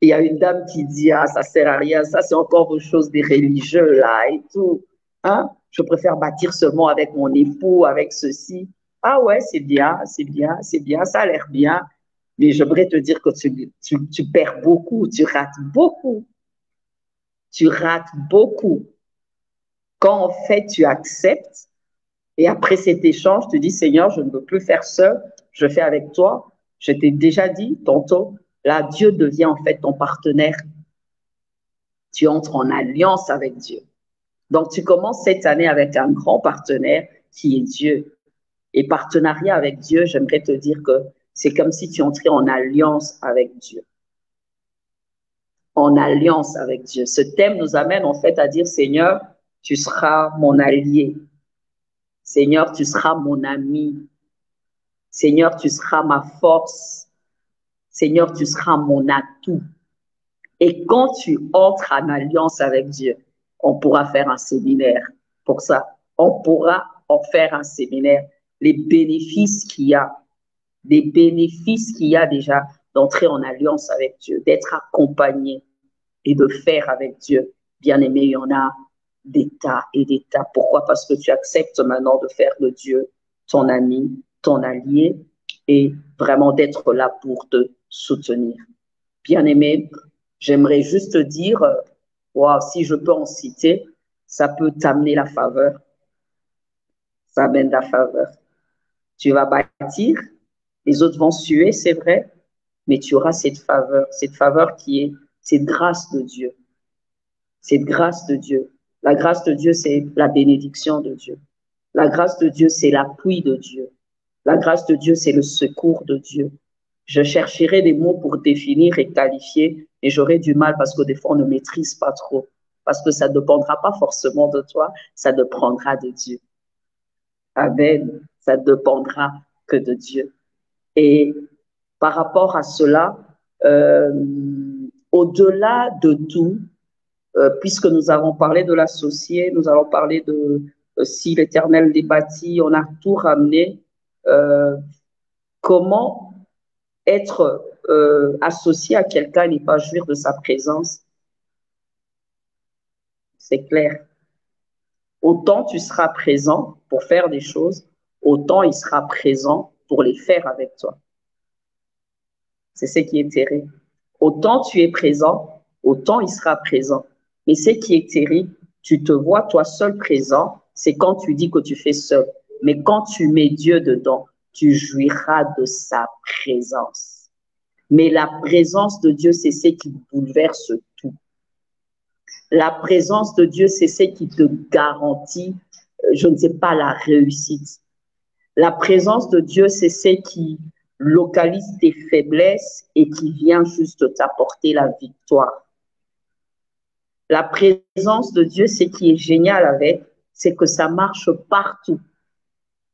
Il y a une dame qui dit, ah, ça sert à rien, ça c'est encore autre chose des religieux là et tout. Hein? Je préfère bâtir seulement avec mon époux, avec ceci. Ah ouais, c'est bien, c'est bien, c'est bien, ça a l'air bien. Mais j'aimerais te dire que tu perds beaucoup, tu rates beaucoup. Tu rates beaucoup. Quand en fait tu acceptes, et après cet échange, tu dis, Seigneur, je ne veux plus faire seul, je fais avec toi. Je t'ai déjà dit tantôt, là, Dieu devient en fait ton partenaire. Tu entres en alliance avec Dieu. Donc, tu commences cette année avec un grand partenaire qui est Dieu. Et partenariat avec Dieu, j'aimerais te dire que c'est comme si tu entrais en alliance avec Dieu. En alliance avec Dieu. Ce thème nous amène en fait à dire, Seigneur, tu seras mon allié. Seigneur, tu seras mon ami. Seigneur, tu seras ma force. Seigneur, tu seras mon atout. Et quand tu entres en alliance avec Dieu, on pourra faire un séminaire pour ça. On pourra en faire un séminaire. Les bénéfices qu'il y a, les bénéfices qu'il y a déjà d'entrer en alliance avec Dieu, d'être accompagné et de faire avec Dieu. Bien aimé, il y en a des tas et des tas. Pourquoi? Parce que tu acceptes maintenant de faire de Dieu ton ami, ton allié et vraiment d'être là pour te soutenir. Bien aimé, j'aimerais juste dire, wow, si je peux en citer, ça peut t'amener la faveur. Ça amène la faveur. Tu vas bâtir, les autres vont suer, c'est vrai, mais tu auras cette faveur qui est cette grâce de Dieu. Cette grâce de Dieu. La grâce de Dieu, c'est la bénédiction de Dieu. La grâce de Dieu, c'est l'appui de Dieu. La grâce de Dieu, c'est le secours de Dieu. Je chercherai des mots pour définir et qualifier, et j'aurai du mal parce que des fois, on ne maîtrise pas trop. Parce que ça ne dépendra pas forcément de toi, ça dépendra de Dieu. Amen. Ça ne dépendra que de Dieu. Et par rapport à cela, au-delà de tout, puisque nous avons parlé de l'associé, nous allons parler de si l'Éternel les bâtit, on a tout ramené. Comment être associé à quelqu'un et ne pas jouir de sa présence? C'est clair. Autant tu seras présent pour faire des choses, autant il sera présent pour les faire avec toi. C'est ce qui est terrible. Autant tu es présent, autant il sera présent. Mais ce qui est terrible, tu te vois toi seul présent, c'est quand tu dis que tu fais seul. Mais quand tu mets Dieu dedans, tu jouiras de sa présence. Mais la présence de Dieu, c'est ce qui bouleverse tout. La présence de Dieu, c'est ce qui te garantit, je ne sais pas, la réussite. La présence de Dieu, c'est ce qui localise tes faiblesses et qui vient juste t'apporter la victoire. La présence de Dieu, ce qui est génial avec, c'est que ça marche partout.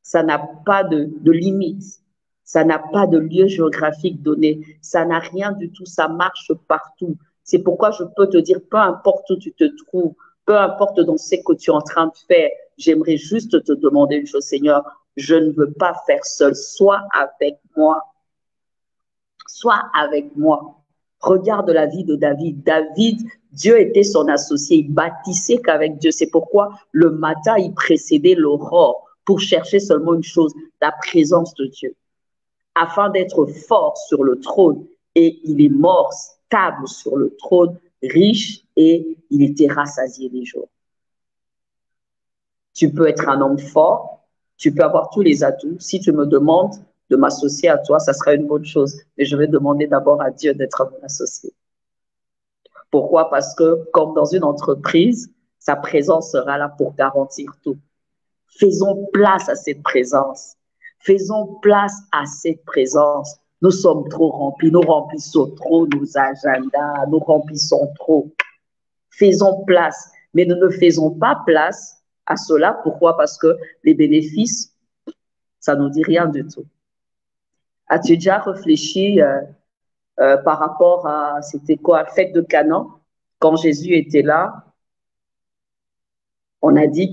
Ça n'a pas de limite. Ça n'a pas de lieu géographique donné. Ça n'a rien du tout. Ça marche partout. C'est pourquoi je peux te dire, peu importe où tu te trouves, peu importe dans ce que tu es en train de faire, j'aimerais juste te demander une chose, Seigneur, je ne veux pas faire seul. Sois avec moi. sois avec moi. Regarde la vie de David. David, Dieu était son associé. Il bâtissait qu'avec Dieu. C'est pourquoi le matin, il précédait l'aurore pour chercher seulement une chose, la présence de Dieu, afin d'être fort sur le trône. Et il est mort stable sur le trône, riche, et il était rassasié des jours. Tu peux être un homme fort, tu peux avoir tous les atouts. Si tu me demandes de m'associer à toi, ça sera une bonne chose. Mais je vais demander d'abord à Dieu d'être mon associé. Pourquoi? Parce que, comme dans une entreprise, sa présence sera là pour garantir tout. Faisons place à cette présence. Faisons place à cette présence. Nous sommes trop remplis, nous remplissons trop nos agendas, nous remplissons trop. Faisons place, mais nous ne faisons pas place à cela. Pourquoi? Parce que les bénéfices, ça ne nous dit rien du tout. As-tu déjà réfléchi par rapport à, c'était quoi, fête de Canaan, quand Jésus était là? On a dit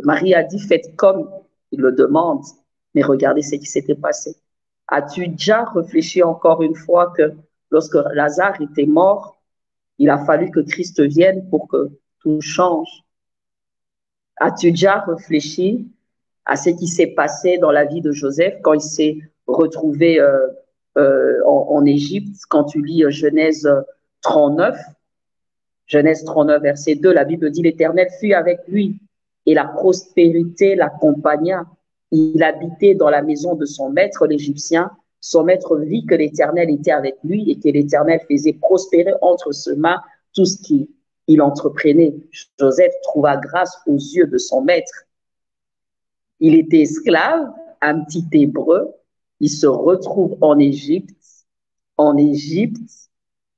Marie a dit, faites comme il le demande, mais regardez ce qui s'était passé. As-tu déjà réfléchi encore une fois que lorsque Lazare était mort, il a fallu que Christ vienne pour que tout change? As-tu déjà réfléchi à ce qui s'est passé dans la vie de Joseph quand il s'est retrouvé en Égypte? Quand tu lis Genèse 39, Genèse 39, verset 2, la Bible dit, l'Éternel fut avec lui et la prospérité l'accompagna. Il habitait dans la maison de son maître, l'Égyptien. Son maître vit que l'Éternel était avec lui et que l'Éternel faisait prospérer entre ses mains tout ce qu'il entreprenait. Joseph trouva grâce aux yeux de son maître. Il était esclave, un petit hébreu. Il se retrouve en Égypte. En Égypte,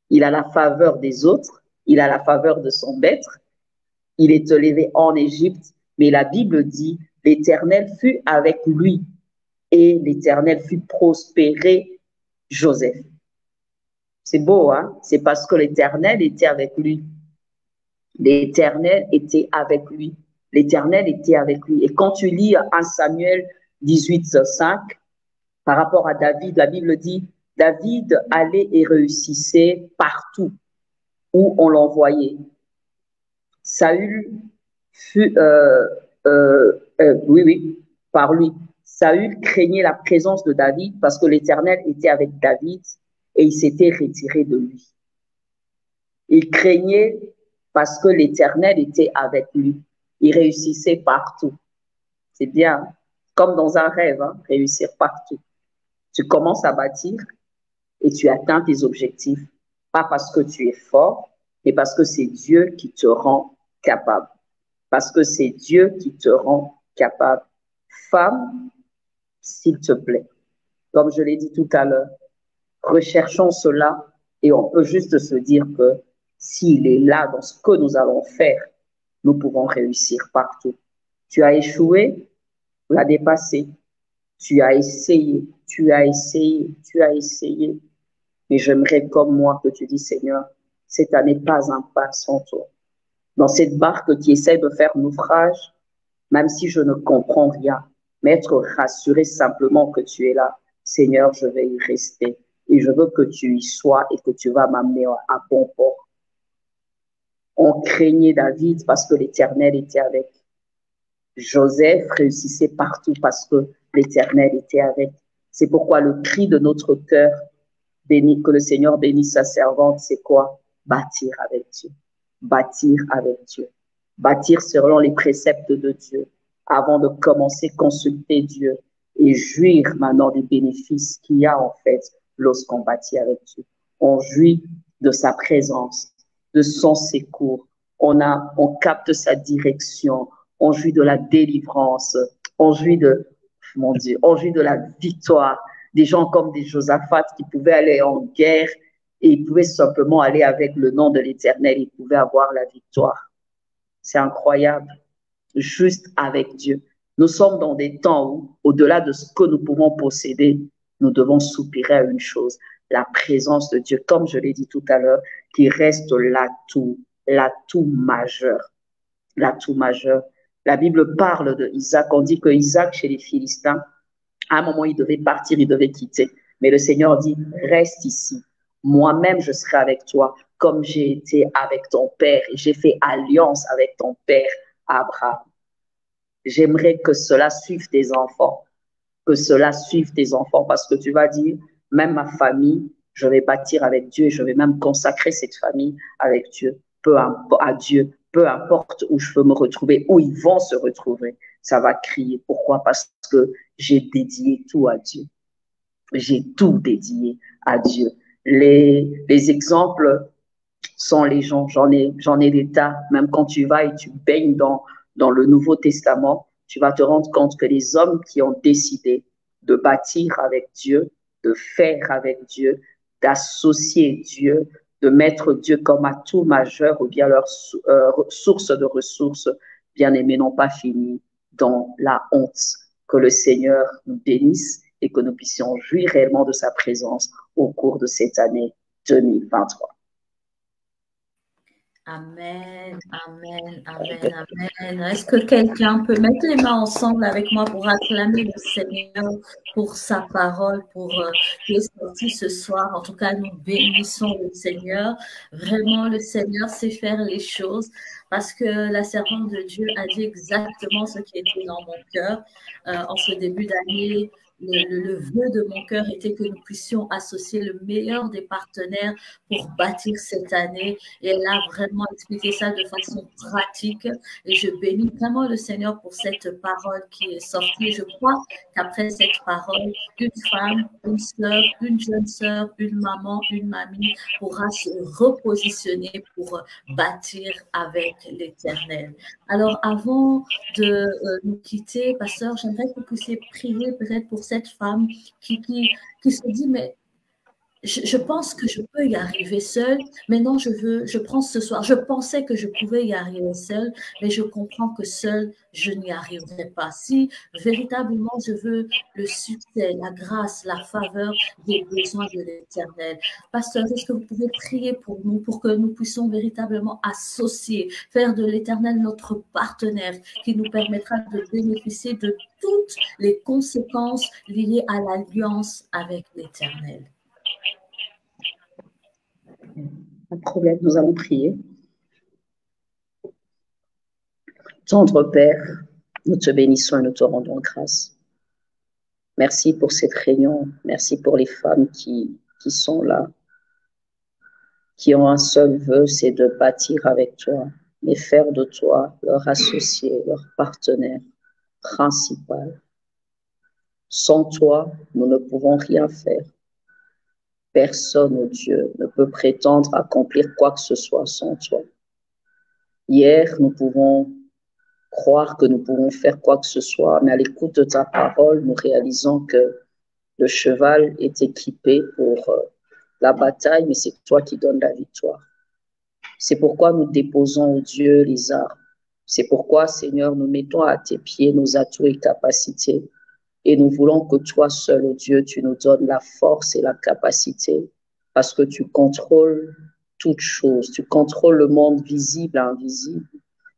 il a la faveur des autres. Il a la faveur de son maître. Il est élevé en Égypte, mais la Bible dit, l'Éternel fut avec lui et l'Éternel fut prospéré Joseph. C'est beau, hein? C'est parce que l'Éternel était avec lui. L'Éternel était avec lui. L'Éternel était avec lui. Et quand tu lis 1 Samuel 18:5, par rapport à David, la Bible dit, David allait et réussissait partout où on l'envoyait. Saül fut, par lui. Saül craignait la présence de David parce que l'Éternel était avec David et il s'était retiré de lui. Il craignait parce que l'Éternel était avec lui. Il réussissait partout. C'est bien, comme dans un rêve, hein, réussir partout. Tu commences à bâtir et tu atteins tes objectifs. Pas parce que tu es fort, mais parce que c'est Dieu qui te rend capable. Parce que c'est Dieu qui te rend capable. Femme, s'il te plaît, comme je l'ai dit tout à l'heure, recherchons cela et on peut juste se dire que s'il est là dans ce que nous allons faire, nous pouvons réussir partout. Tu as échoué, tu l'as dépassé. Tu as essayé, tu as essayé, tu as essayé. Mais j'aimerais comme moi que tu dis, Seigneur, cette année, pas un pas sans toi. Dans cette barque qui essaie de faire naufrage, même si je ne comprends rien, mais être rassuré simplement que tu es là. Seigneur, je vais y rester et je veux que tu y sois et que tu vas m'amener à bon port. On craignait David parce que l'Éternel était avec. Joseph réussissait partout parce que l'Éternel était avec. C'est pourquoi le cri de notre cœur, béni, que le Seigneur bénisse sa servante, c'est quoi? Bâtir avec Dieu. Bâtir avec Dieu. Bâtir selon les préceptes de Dieu. Avant de commencer, consulter Dieu et jouir maintenant des bénéfices qu'il y a en fait lorsqu'on bâtit avec Dieu. On jouit de sa présence, de son secours. On capte sa direction. On jouit de la délivrance. On jouit de, mon Dieu, on jouit de la victoire. Des gens comme des Josaphat qui pouvaient aller en guerre et ils pouvaient simplement aller avec le nom de l'Éternel. Ils pouvaient avoir la victoire. C'est incroyable. Juste avec Dieu. Nous sommes dans des temps où, au-delà de ce que nous pouvons posséder, nous devons soupirer à une chose, la présence de Dieu, comme je l'ai dit tout à l'heure, qui reste l'atout majeur. L'atout majeur. La Bible parle de Isaac. On dit que Isaac, chez les Philistins, à un moment, il devait partir, il devait quitter. Mais le Seigneur dit, reste ici. Moi-même, je serai avec toi comme j'ai été avec ton père et j'ai fait alliance avec ton père Abraham. J'aimerais que cela suive tes enfants, que cela suive tes enfants parce que tu vas dire, même ma famille, je vais bâtir avec Dieu et je vais même consacrer cette famille avec Dieu, à Dieu, peu importe où je peux me retrouver, où ils vont se retrouver, ça va crier. Pourquoi? Parce que j'ai dédié tout à Dieu. J'ai tout dédié à Dieu. Les exemples sont les gens, j'en ai des tas. Même quand tu vas et tu baignes dans le Nouveau Testament, tu vas te rendre compte que les hommes qui ont décidé de bâtir avec Dieu, de faire avec Dieu, d'associer Dieu, de mettre Dieu comme atout majeur ou bien leur source de ressources, bien aimés, n'ont pas fini dans la honte. Que le Seigneur nous bénisse et que nous puissions jouir réellement de sa présence au cours de cette année 2023. Amen, amen, amen, amen. Est-ce que quelqu'un peut mettre les mains ensemble avec moi pour acclamer le Seigneur pour sa parole, pour qui est sortie ce soir? En tout cas, nous bénissons le Seigneur. Vraiment, le Seigneur sait faire les choses parce que la servante de Dieu a dit exactement ce qui était dans mon cœur en ce début d'année. Le vœu de mon cœur était que nous puissions associer le meilleur des partenaires pour bâtir cette année. Et elle a vraiment expliqué ça de façon pratique. Et je bénis vraiment le Seigneur pour cette parole qui est sortie. Je crois qu'après cette parole, une femme, une sœur, une jeune sœur, une maman, une mamie pourra se repositionner pour bâtir avec l'Éternel. Alors, avant de nous quitter, pasteur, j'aimerais que vous puissiez prier peut-être pour cette femme qui se dit, mais je pense que je peux y arriver seule, mais non, je prends ce soir. Je pensais que je pouvais y arriver seule, mais je comprends que seule, je n'y arriverai pas. Si véritablement je veux le succès, la grâce, la faveur, des besoins de l'Éternel. Pasteur, est-ce que vous pouvez prier pour nous, pour que nous puissions véritablement associer, faire de l'Éternel notre partenaire, qui nous permettra de bénéficier de toutes les conséquences liées à l'alliance avec l'Éternel? Pas de problème, nous allons prier. Tendre Père, nous te bénissons et nous te rendons grâce. Merci pour cette réunion. Merci pour les femmes qui sont là, qui ont un seul vœu, c'est de bâtir avec toi, mais faire de toi leur associé, leur partenaire principal. Sans toi, nous ne pouvons rien faire. Personne, oh Dieu, ne peut prétendre accomplir quoi que ce soit sans toi. Hier, nous pouvons croire que nous pouvons faire quoi que ce soit, mais à l'écoute de ta parole, nous réalisons que le cheval est équipé pour la bataille, mais c'est toi qui donnes la victoire. C'est pourquoi nous déposons, au Dieu, les armes. C'est pourquoi, Seigneur, nous mettons à tes pieds nos atouts et capacités. Et nous voulons que toi seul, oh Dieu, tu nous donnes la force et la capacité, parce que tu contrôles toutes choses. Tu contrôles le monde visible et invisible.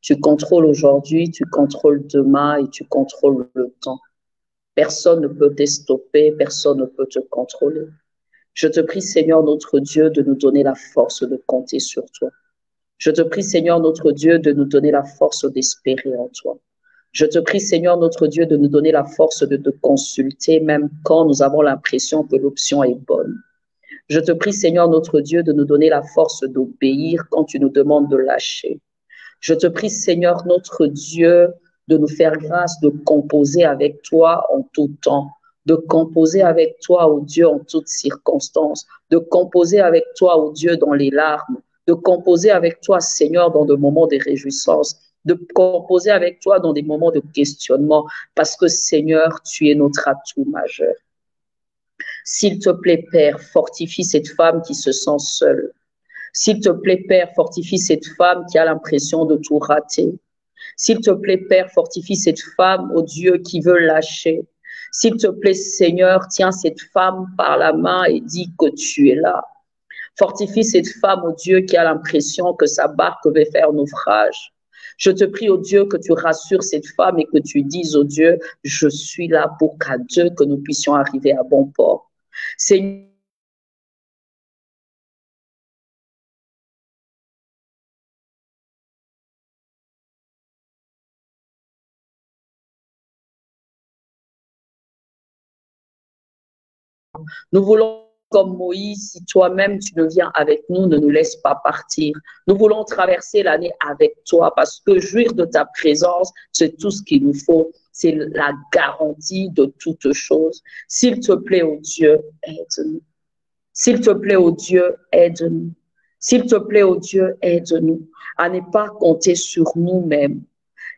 Tu contrôles aujourd'hui, tu contrôles demain et tu contrôles le temps. Personne ne peut te stopper, personne ne peut te contrôler. Je te prie, Seigneur, notre Dieu, de nous donner la force de compter sur toi. Je te prie, Seigneur, notre Dieu, de nous donner la force d'espérer en toi. Je te prie, Seigneur, notre Dieu, de nous donner la force de te consulter, même quand nous avons l'impression que l'option est bonne. Je te prie, Seigneur, notre Dieu, de nous donner la force d'obéir quand tu nous demandes de lâcher. Je te prie, Seigneur, notre Dieu, de nous faire grâce de composer avec toi en tout temps, de composer avec toi, ô Dieu, en toutes circonstances, de composer avec toi, ô Dieu, dans les larmes, de composer avec toi, Seigneur, dans des moments de réjouissance, de composer avec toi dans des moments de questionnement, parce que, Seigneur, tu es notre atout majeur. S'il te plaît, Père, fortifie cette femme qui se sent seule. S'il te plaît, Père, fortifie cette femme qui a l'impression de tout rater. S'il te plaît, Père, fortifie cette femme, oh Dieu, qui veut lâcher. S'il te plaît, Seigneur, tiens cette femme par la main et dis que tu es là. Fortifie cette femme, oh Dieu, qui a l'impression que sa barque va faire naufrage. Je te prie, oh Dieu, que tu rassures cette femme et que tu dises, oh Dieu, je suis là pour qu'à deux, que nous puissions arriver à bon port. Seigneur, nous voulons, comme Moïse, si toi-même tu ne viens avec nous, ne nous laisse pas partir. Nous voulons traverser l'année avec toi parce que jouir de ta présence, c'est tout ce qu'il nous faut. C'est la garantie de toutes choses. S'il te plaît, oh Dieu, aide-nous. S'il te plaît, oh Dieu, aide-nous. S'il te plaît, oh Dieu, aide-nous à ne pas compter sur nous-mêmes.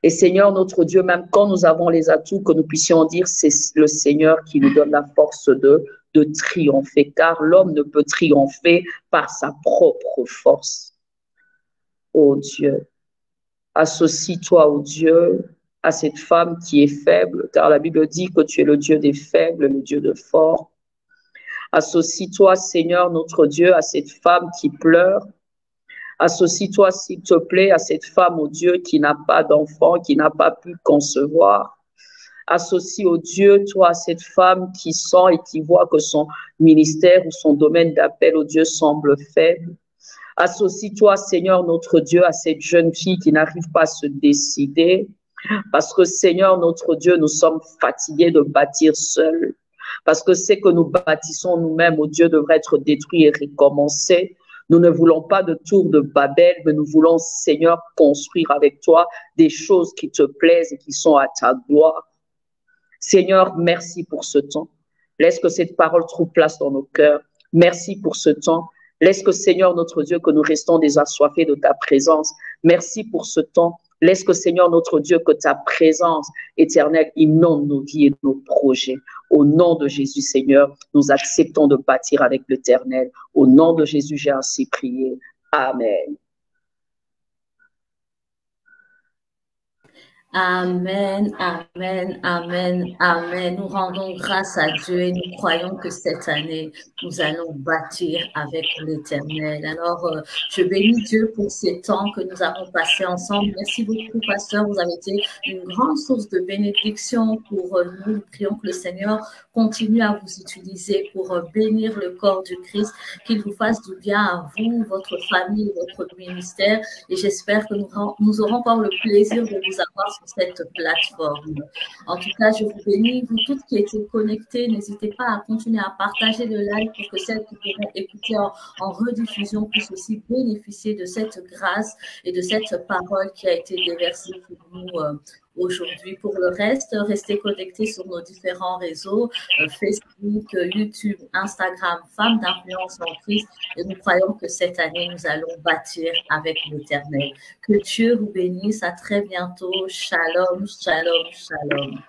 Et Seigneur, notre Dieu, même quand nous avons les atouts, que nous puissions dire, c'est le Seigneur qui nous donne la force de triompher, car l'homme ne peut triompher par sa propre force. Oh Dieu, associe-toi, oh Dieu, à cette femme qui est faible, car la Bible dit que tu es le Dieu des faibles, le Dieu de forts. Associe-toi, Seigneur, notre Dieu, à cette femme qui pleure. Associe-toi, s'il te plaît, à cette femme, oh Dieu, qui n'a pas d'enfant, qui n'a pas pu concevoir. Associe, oh Dieu, toi, à cette femme qui sent et qui voit que son ministère ou son domaine d'appel, oh Dieu, semble faible. Associe-toi, Seigneur, notre Dieu, à cette jeune fille qui n'arrive pas à se décider. Parce que, Seigneur, notre Dieu, nous sommes fatigués de bâtir seuls. Parce que ce que nous bâtissons nous-mêmes, oh Dieu, devrait être détruit et recommencer. Nous ne voulons pas de tour de Babel, mais nous voulons, Seigneur, construire avec toi des choses qui te plaisent et qui sont à ta gloire. Seigneur, merci pour ce temps. Laisse que cette parole trouve place dans nos cœurs. Merci pour ce temps. Laisse que, Seigneur, notre Dieu, que nous restons désassoiffés de ta présence. Merci pour ce temps. Laisse que, Seigneur, notre Dieu, que ta présence éternelle inonde nos vies et nos projets. Au nom de Jésus, Seigneur, nous acceptons de bâtir avec l'Éternel. Au nom de Jésus, j'ai ainsi prié. Amen. Amen, amen, amen, amen. Nous rendons grâce à Dieu et nous croyons que cette année, nous allons bâtir avec l'Éternel. Alors, je bénis Dieu pour ces temps que nous avons passés ensemble. Merci beaucoup, pasteur. Vous avez été une grande source de bénédiction pour nous. Nous prions que le Seigneur continue à vous utiliser pour bénir le corps du Christ, qu'il vous fasse du bien à vous, votre famille, votre ministère. Et j'espère que nous aurons encore le plaisir de vous avoir sur cette plateforme. En tout cas, je vous bénis, vous toutes qui étiez connectées, n'hésitez pas à continuer à partager le live pour que celles qui pourront écouter en rediffusion puissent aussi bénéficier de cette grâce et de cette parole qui a été déversée pour nous aujourd'hui. Pour le reste, restez connectés sur nos différents réseaux, Facebook, YouTube, Instagram, Femmes d'influence en Christ. Et nous croyons que cette année, nous allons bâtir avec l'Éternel. Que Dieu vous bénisse. À très bientôt. Shalom, shalom, shalom.